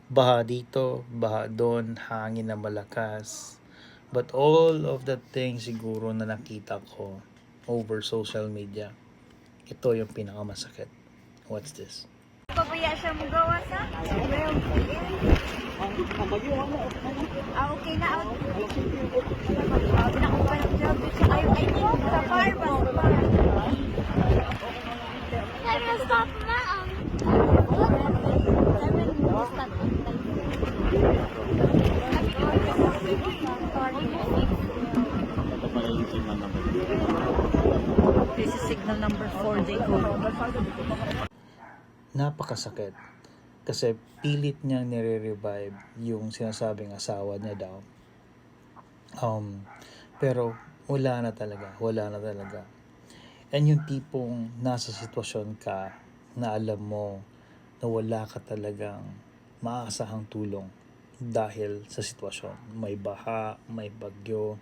Baha dito, baha doon, hangin na malakas. But all of the things siguro na nakita ko over social media, ito yung pinakamasakit. What's this? Pabaya siya mo gawa sa? Okay na. Pinakupalang job siya. Ay ko, sa farm. Sabi na stop na. Sabi na stop This is signal number 4, Jacob. Napakasakit. Kasi pilit niyang nire-revive yung sinasabing asawa niya daw. Pero wala na talaga. And yung tipong nasa sitwasyon ka na alam mo na wala ka talagang maasahang tulong dahil sa sitwasyon. May baha, may bagyo,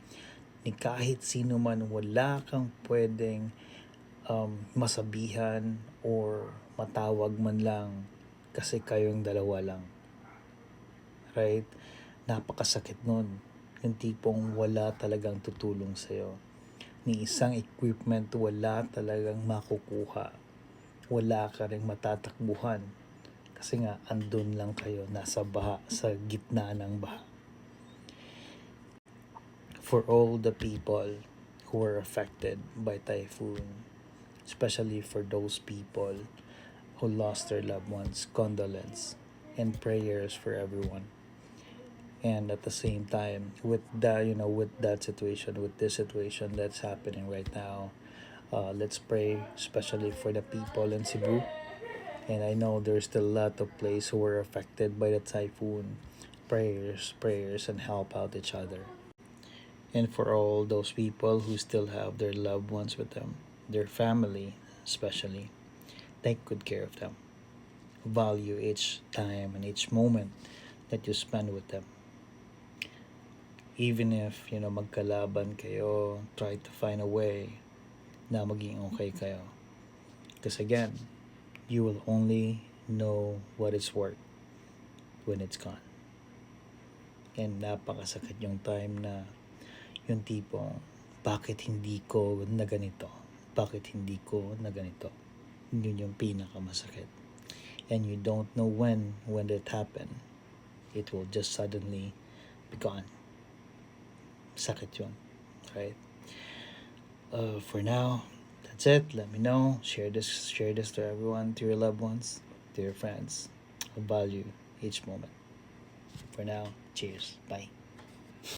ni kahit sino man wala kang pwedeng masabihan or matawag man lang kasi kayong dalawa lang. Right? Napakasakit nun. Yung tipong wala talagang tutulong sa'yo. Ni isang equipment wala talagang makukuha. Wala ka rin matatakbuhan. Kasi nga, andun lang kayo, nasa baha, sa gitna ng baha. For all the people who were affected by typhoon, especially for those people who lost their loved ones, condolence and prayers for everyone. And at the same time, with that, with that situation, with this situation that's happening right now, let's pray, especially for the people in Cebu. And I know there's still a lot of places who were affected by the typhoon. Prayers, and help out each other. And for all those people who still have their loved ones with them, their family especially, take good care of them. Value each time and each moment that you spend with them. Even if, magkalaban kayo, try to find a way na maging okay kayo. Because again, you will only know what it's worth when it's gone. And napakasakit yung time na yung tipong, bakit hindi ko na ganito? Bakit hindi ko na ganito? Yun yung pinakamasakit. And you don't know when it happened. It will just suddenly be gone. Sakit yun. Right? For now, that's it. Let me know. Share this to everyone, to your loved ones, to your friends. Value each moment. For now, cheers. Bye.